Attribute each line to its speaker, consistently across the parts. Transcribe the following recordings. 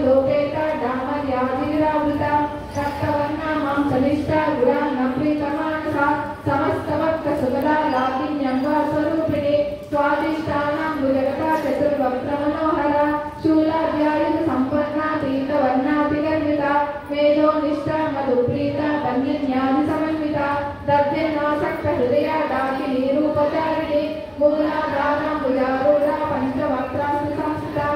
Speaker 1: लोपेता डामर्यादिरावृता रक्तवर्णा मांसनिष्ठा गुणान्नप्रीतमानसा समस्तवक्त्रसुगला लाकिन्यम्बा स्वरूपिणी स्वादिष्टानां भुजगता चतुर्वक्त्रमनोहरा शूलाद्यायुध सम्पन्ना पीतवर्णातिगर्विता मेधोनिष्ठा मधुप्रीता वन्यन्यादि समन्विता दध्यनासक्तहृदया डाकिनी रूपचारिणी मूलाधाराम्बुजारूढा पञ्चवक्त्रास्तु संस्थिता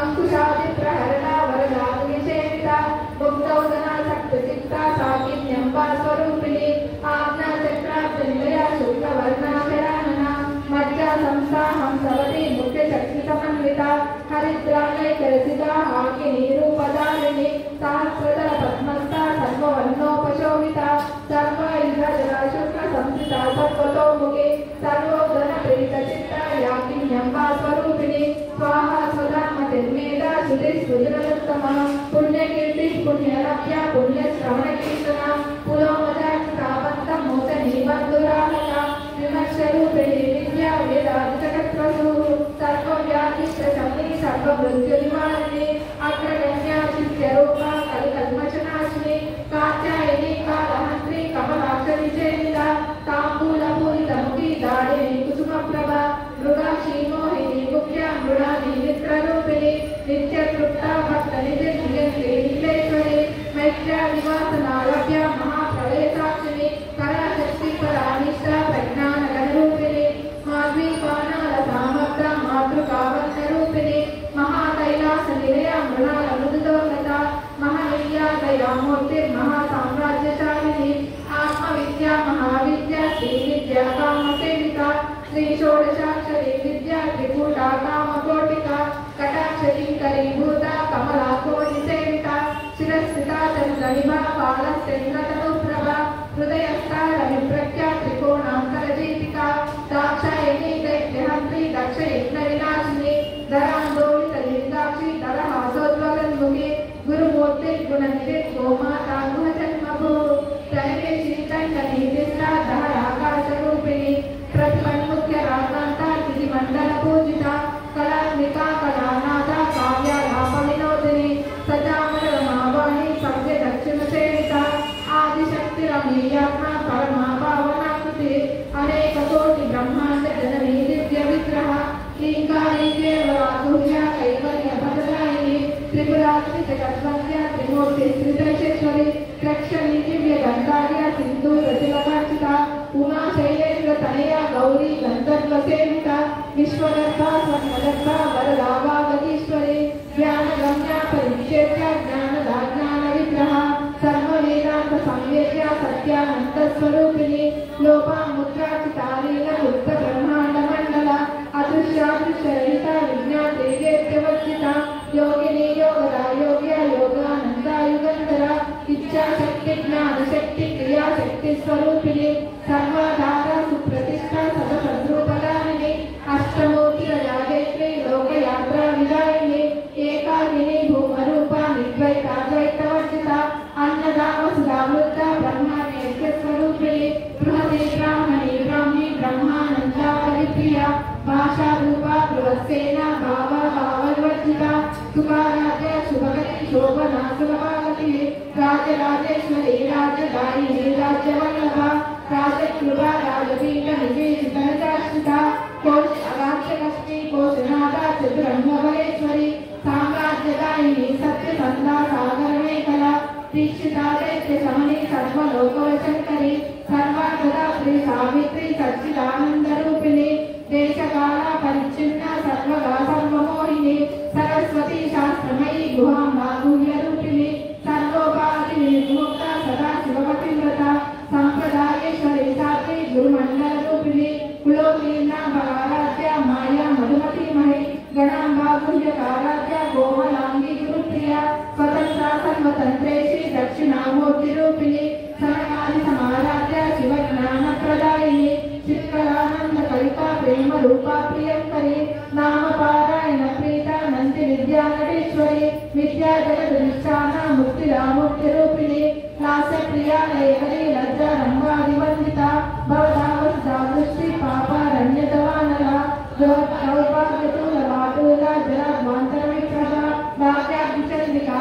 Speaker 1: अंकुशादिप्रहरणा वरदातुनिषेविता मुक्तौदना सक्तचित्ता साकिन्यम्बा स्वरूपिणी आज्ञाचक्राब्जनिलया शुक्लवर्णाशरानना मज्जा संस्था हंसवती मुख्यशक्तिसमन्विता हरिद्रालयकरसिता हाकिनी रूपधारिणी सहस्रदल पद्मस्था सर्ववर्णोपशोभिता सर्वायुधजला शुक्लसंस्थिता सर्वतोमुखे सर्वोदनप्रीतचित्ता याकिन्यम्बा स्वरूपिणी स्वाहा स्वधामतिर्मेधा श्रुतिस्फुरदुत्तमा पुण्यकीर्तिः पुण्यलभ्या पुण्यश्रवणकीर्तना पुलोमदाक्षितावन्तमोदनी बन्धुराहता विमर्शरूपिणी विद्या वेदादिजगत्प्रसू सर्वव्याधिष्टशमनी सर्वमृत्युनिवारिणी अग्रगण्या चित्यरूपा कलिकल्मषनाशिनी कात्यायनी कालहन्त्री कमलाक्षनिषेविता ताम्बूलपूरितमुखी दाडिनी कुसुमप्रभा मृगाक्षी मोहिनी गुह्या मृणानी मित्ररूपिणी नित्यतृप्ता भक्तनिधिर्नियन्त्रिणीश्वरी मैत्र्या निवासनालभ्या महाप्रलयसाक्षिणी पराशक्तिपरानिष्ठा प्रज्ञानगणरूपिणी माध्वीपानालसामग्धा मातृकावन्यरूपिणी महाकैलासनिलया मृणालमृदुदोगता महनीयादयामूर्तिर्महासाम्राज्यशालिनी आत्मविद्या महाविद्या श्रीविद्या कामसेविता श्रीषोडशाक्षरी विद्या त्रिकूटा कामकोटिका कटाक्षकिङ्करीभूता कमलाकोटिसेविता शिरस्थिता चन्द्रनिभा बालश्चन्द्रतनुप्रभा हृदयस्था रविप्रज्ञा त्रिकोणान्तरदीपिका दाक्षायणी दैत्यहन्त्री दक्षयज्ञविनाशिनी धरान्दोलितलिङ्गाक्षी दरहासोद्वगन्मुखी गुरुमूर्तिर्गुणनिधिः गोमाता गुहजन्मभू त्रयवेशीकण्ठनीतिष्ठा दहराकाशरूपिणी प्रतिमन्मुख्यराकान्ता तिथिमण्डलपूजिता कलात्मिका कलानाथा काव्यालापविनोदिनी सजामरमावाणी सव्यदक्षिणसेविता आदिशक्तिरमीयात्मा परमा पावनाकृति अनेककोटि ब्रह्माण्ड जननी दिव्यविग्रह लीङ्गारी केवलागुह्या कैवल्यभद्रायिनी त्रिपुरात्रि जगद्वन्द्या त्रिमूर्तिस्त्रिदशेश्वरी रक्षणी दिव्यगन्धार्या सिन्दूरतिलकार्चिता उमा शैलेन्द्रतनया गौरी गन्धर्वसेविता विश्वगर्भा स्वर्णगर्भा वरदा वागतीश्वरी ज्ञानगम्या परिक्षेत्या ज्ञानदाज्ञानविग्रह सर्ववेदान्तसंवेद्या सत्यानन्दस्वरूपिणी लोपामुद्राचितालीलमुक्तब्रह्माण्डमण्डला अदृश्यादृश्यरहिता विज्ञातेवेत्यवर्जिता योगिनी योगदा योग्या योगानन्दा युगन्धरा इच्छाशक्ति क्रियाशक्ति स्वरूपिणी सर्वाधारा सुप्रतिष्ठा सदसद्रूपदारिणी अष्टमूर्तिरजागेत्री लोकयात्रा विदायिनी एकाकिनी भूमरूपा निर्द्वैताद्वैतवर्जिता अन्नदा वसुधावृत्ता ब्रह्माण्यस्वरूपिणी बृहती ब्राह्मणी ब्राह्मी ब्रह्मानन्दा परिप्रिया भाषारूपा बृहत्सेना भावा भाववर्जिता सुखाराध्या शुभगति शोभना सुलभागति राजराजेश्वरी राजदायिनी राज्यवल्लभा राजकृपा राजपीठ निवेशितनचाश्रिता कोश अगाक्षलक्ष्मी कोशनादा चतुरङ्गभवेश्वरी साम्राज्यदायिनी सत्यसन्धा सागरमेखला दीक्षिता दैत्यशमनी सर्वलोकवशङ्करी सर्वार्थदा श्री सावित्री सच्चिदानन्दरूपिणी देशकाला परिच्छिन्ना सर्वगा सर्वमोहिनी सरस्वती शास्त्रमयी गुहाम्बा गुह्यरूपिणी सर्वोपाधिनिर्मुक्ता सदा शिवपतिव्रता सम्प्रदायेश्वरी सात्री गुरुमण्डलरूपिणी कुलोकीर्णा भगाराध्या माया मधुमतीमहि गणाम्बा गुह्यकाराध्या गोमलाङ्गी गुरुप्रिया स्वतन्त्रा सर्वतन्त्रेशी दक्षिणामूर्तिरूपिणी समकालि समाराध्या शिवज्ञानप्रदायिनी चित्कलानन्दकलिका प्रेमरूपा प्रियङ्करी नामपारायण प्रीता नन्ति विद्यानटेश्वरी विद्याजगदधिष्ठाना मुक्तिदामुक्तिरूपिणी लास्यप्रिया लयकरी लज्जा रम्भादिवन्दिता भवदावस्ता दृष्टि पापारण्यतवानला दौर्भाग्यतूलवाटूला जलाध्वान्तरविप्रभा भाग्याभिचण्डिका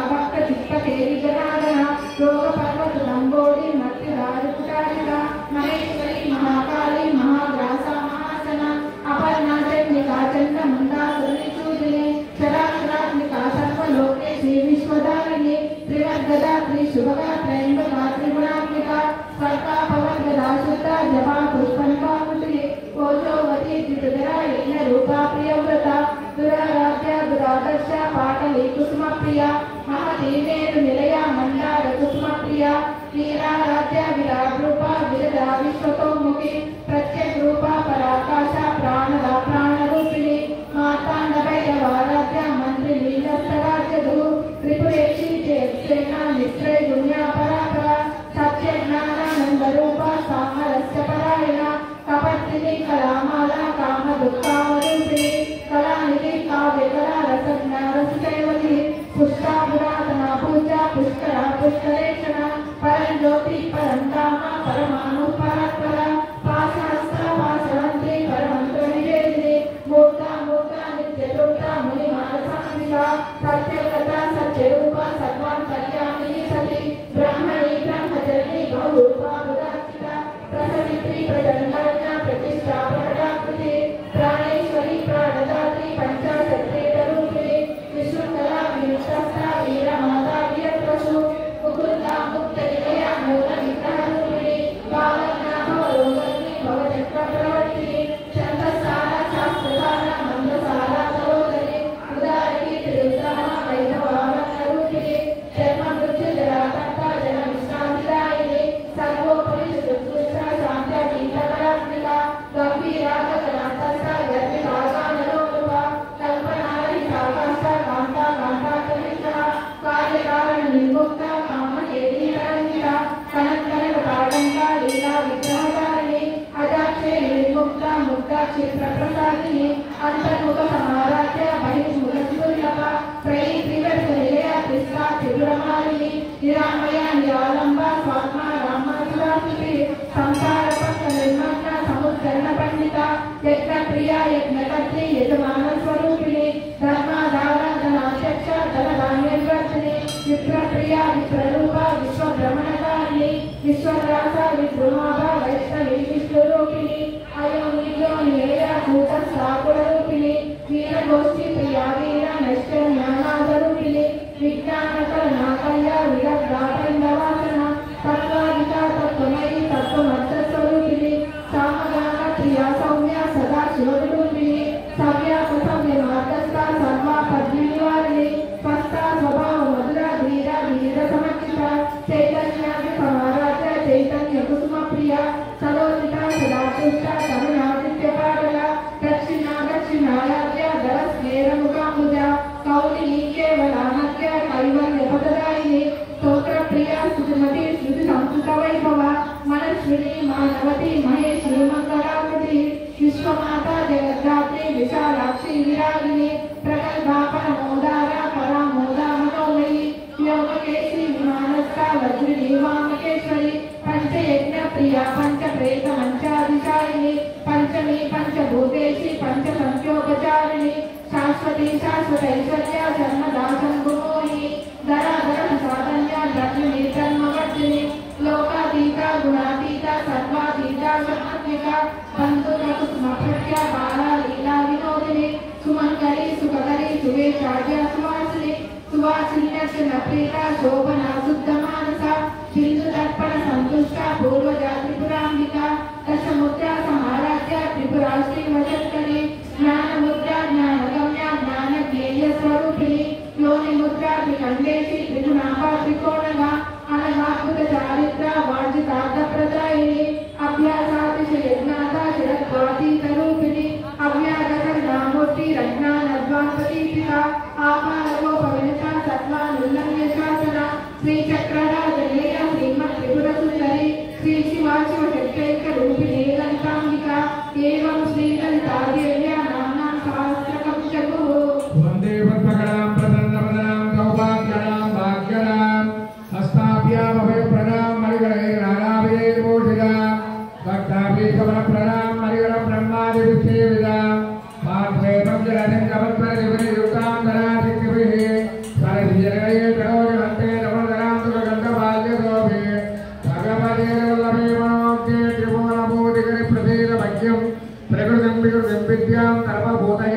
Speaker 1: देवी जनार्दन रोग पर्वत लंबोदि मत्स्यधारिकुटारिका महेश्वरी महाकाली महाग्रासा महासना अपर्णा चंडिका चंडमुंडा सुरनिचूदिनी चराचरात्मिका सर्वलोके श्री विश्वधारिणी त्रिवर्गदा त्रिशुभगा त्रयंबका त्रिगुणात्मिका सर्का पवनगदा शुद्धा जपा पुष्पनिकामुषि कोशोवती त्रिपुरा यज्ञ रूपा प्रियव्रता दुराराध्या दुरादर्शा पाटली कुसुमप्रिया महतीमेरु निलया मंदार कुसुमप्रिया वीराराध्या विराट रूपा विरदा विश्वतोमुखी प्रत्यक्ष रूपा पराकाशा प्राणदा प्राणरूपिणी मातांड भैरवाराध्या मंत्री लीलस्तराज्यधु त्रिपुरेशी चेत्सेना निश्चय दुनिया परापरा सत्य ज्ञानानंद रूपा सामरस्य परायणा कपत्तिनी कलामाला काम दुःखावरूपिणी कलानिधि काव्य कला रसज्ञा रसकैवली पुष्टा पुरातना पूजा पुष्करा पुष्करेक्षणा परम ज्योति परम कामा परमाणु परात्परा पाशहस्ता पाशवंती परमंत्र निवेदिनी मूर्ता मूर्ता नित्यरूपा मुनिमानसान्विता सत्यव्रता सत्यरूपा सर्वान् कल्यामिनी सती ब्रह्मणी ब्रह्मचरिणी बहुरूपा बुधार्चिता प्रसवित्री प्रचंडज्ञा प्रतिष्ठा प्रकटाकृति प्राणेश्वरी प्राणदात्री पंचाशत्रेतरूपिणी विष्णुकला विनुष्टा वीरमाता वीरपशु मुकुंदा मुक्तनिलया मूलविग्रहरूपिणी बालज्ञाभवरोगग्नि भवचक्रप्रवर्तिनी छन्दसारा शास्त्रसारा मन्दसारा सरोदरी उदारकी त्रिरुद्रामा वैभवावरूपिणी जन्ममृत्युजराकर्ता जनविश्रान्तिदायिनी सर्वोपरि सुदुष्टा शान्त्या गीतपरात्मिका गंभीरा गगनान्तस्था गर्भिभागानलोलुपा कल्पनारी साकाष्ठा कान्ता कान्ताकनिष्ठा कार्यकारण निर्मुक्ता कामहेलीरञ्जिता कनकनकताडङ्का लीला विग्रहधारिणी अजाक्षे निर्मुक्ता मुक्ता क्षिप्रप्रसादिनी अंतर्मुख समाराध्य बहिर्मुख दुर्लभा त्रयी त्रिवर्गनिलया त्रिस्ता त्रिपुरमालिनी निरामया निरालम्बा स्वात्मा रामा सुरासुरी संसारपक्ष निर्मग्ना समुद्धरण पंडिता यज्ञप्रिया यज्ञकर्त्री यजमानस्वरूपिणी धर्माधारा धनाध्यक्ष धनधान्यवर्धिनी विप्रप्रिया विप्ररूपा विश्वभ्रमणकारिणी विश्वरासा विद्रुमाभा वैष्णवी विष्णुरूपिणी अयोनिजो निलया कूटस्थाकुलरूपिणी वीरगोष्ठी प्रिया वीरा नष्ट ज्ञानादरूपिणी विज्ञानकलनाकल्या विरग्रापैन्दवासना तत्त्वादिका तत्त्वमयी तत्त्वमर्थस्वरूपिणी सामगान प्रिया सौम्या सदा शिवरूपिणी सव्यापसव्यमार्गस्था सर्वा पद्मिनिवारिणी स्वस्था स्वभाव मधुरा धीरा धीरसमर्चिता चैतन्यादि समाराध्य चैतन्य कुसुमप्रिया सलोचिता सदातुष्टा तरुणादित्यपाटला दक्षिणा दक्षिणायाद्या दरस्नेरमुखाम्बुजा कौलिनी केवलानद्या कैवल्यपददायिनी स्तोत्रप्रिया सुमती श्रुति संस्कृतवैभवा मनस्विनी मानवती महेशी मंगलाकृति विश्वमाता जगद्धात्री विशालाक्षी विरागिनी प्रगल्भा परमोदारा परामोदा मनोमयी योगकेशी विमानस्था वज्रिणी वामकेश्वरी पंचयज्ञ प्रिया पंचप्रेत मंचाधिशायिनी पंचमी पंचभूतेशी पंचसंख्योपचारिणी शाश्वती शाश्वतैश्वर्या जन्मदासं गुणोहिनी धराधर साधन्या द्रव्यनी जन्मवर्धिनी लोकातीता गुणातीता सर्वातीता सर्वात्मिका बंधुरकुसुमप्रज्ञा बाला लीला विनोदिनी सुमंगली सुखकरी सुवेशाढ्या सुवासिनी सुवासिन्यर्चनप्रीता शोभना शुद्धमानसा सिन्धुदर्पण संतुष्टा पूर्वजा त्रिपुराम्बिका दशमुद्रा समाराध्या त्रिपुराश्री वशत्करी ज्ञानमुद्रा ज्ञानगम्या ज्ञानज्ञेयस्वरूपिणी योनिमुद्रा त्रिखण्डेशी त्रिगुणाभा त्रिकोणगा अनघाद्भुत चारित्रा वार्जितार्थप्रदायिनी अभ्यासातिशयज्ञाता शिरद्वातीतरूपिणी अव्याजकर्णामूर्ति रत्नानद्वान्पतीपिता आपारगोपविनता सत्त्वानुल्लङ्घ्य शासना श्रीचक्रराजलीला श्रीमत्त्रिपुरसुन्दरी श्रीशिवाशिवशक्त्यैकरूपिणी ललिताम्बिका एवं श्रीललितादेव्या नाम्नां सहस्रकं जगुः
Speaker 2: वन्दे भक्तगणां प्रसन्नवदनां सौभाग्यणां भाग्यणां हस्ताभ्यामभयप्रणां मणिगणैर्नानाविधैर्भूषितां भक्ताभीष्टवनप्रणां मणिगणं ब्रह्मादिभिक्षेविदां पार्श्वे पञ्चरथिं कवत्वरदिवनियुक्तां धनादित्यभिः सरसिजनये तनोजहन्ते नमो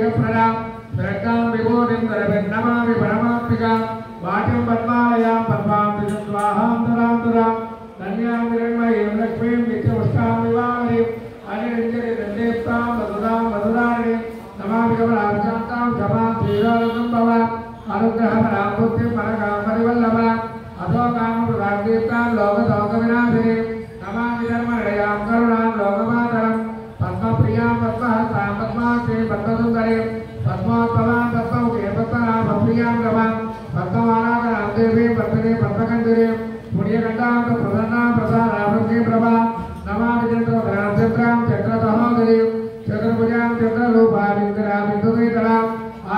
Speaker 2: वेदप्रदा श्रद्धां विभूतिं नमामि परमात्मिका वाचं पद्मालयां पद्मां स्वाहान्तरान्तरा धन्यां हिरण्मयीं लक्ष्मीं नित्यपुष्टां विवाहरीं अनिरञ्जने दण्डेप्तां मधुरां मधुराणि नमामि कमलाभिषान्तां क्षमां श्रीराजं भव अनुग्रहपरां बुद्धिं मनकां परिवल्लभ अथो कामप्रदादीप्तां लोकशोकविनाशिनीं नमामि धर्महृदयां करुणां लोकमातरं पद्मप्रियां पद्महस्तां पद्माक्षीं पद्मसुन्दरीं पद्मोत्तमां पद्ममुखे पद्मनाभप्रियां रमां पद्ममालाकरां देवीं पद्मिनीं पद्मकञ्जरीं पुण्यकण्ठां प्रसन्नां प्रसादाभृतीं प्रभां नमामि चन्द्रधरां चन्द्रां चक्रसहोदरीं चतुर्भुजां चन्द्ररूपां इन्द्रां बिन्दुनीतरां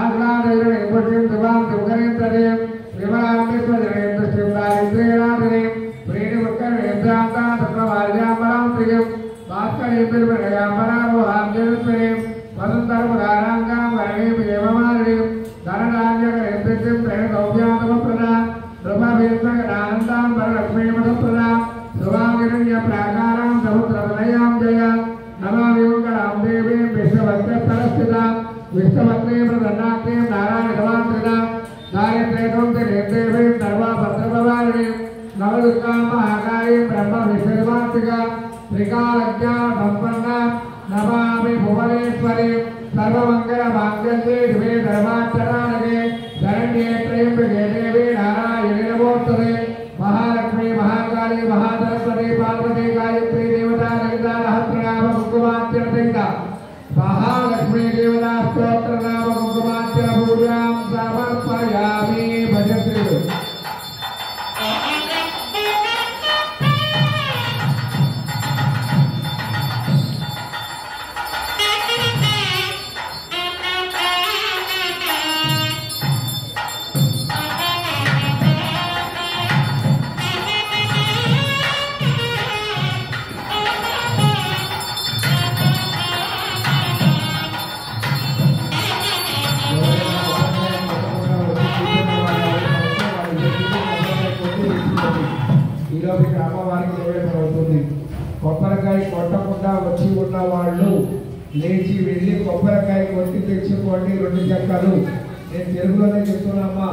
Speaker 2: आह्लादयिनीं पुष्टिं दिवां दिवकरीं तदीं विमलां विश्वजनीं दृष्टिं दारिद्र्यनाशिनीं प्रीतिमुत्कर्णेन्द्रान्तां तत्त्ववार्याम्बरां प्रियं भास्करीं बिल्वनयाम्बरारोहां जलस्वरीं वसुन्धरमुदाराङ्गां वरणीं हेममालिनीं धनधान्यकरीं सिद्धिं प्रणतौव्यातमप्रदां रूपभेदगणानन्दां वरलक्ष्मीं मधुप्रदां शुभाङ्गिरण्यप्राकारां समुद्रतनयां जयां नमामि मङ्गलां देवीं विश्ववक्षस्थलस्थितां विश्ववक्त्रीं प्रसन्नाक्षीं नारायणसमाश्रितां दारिद्र्यं देवीं सर्वभद्रभवारिणीं नवदुर्गां महाकालीं ब्रह्मविश्वमात्मिकां त्रिकालज्ञा सम्पन्नां नमामि भुवनेश्वरीं सर्वमङ्गलमाङ्गल्ये शिवे धर्माचरानगे शरण्ये त्र्यम्बके देवी नारायणी नमोस्तुते महालक्ष्मी महाकाली महासरस्वती पार्वती गायत्री देवता ललिता सहस्रनाम कुङ्कुमार्चनसहिता महालक्ष्मी देवता स्तोत्रनाम कुङ्कुमार्चन पूजां समर्पयामि भजते కొబ్బరికాయ కొట్టకుండా వచ్చి ఉన్న వాళ్ళు లేచి వెళ్ళి కొబ్బరికాయ కొట్టి తెచ్చుకోండి 2 చెక్కలు. నేను తెలుగులోనే చెప్తున్నామ్మా.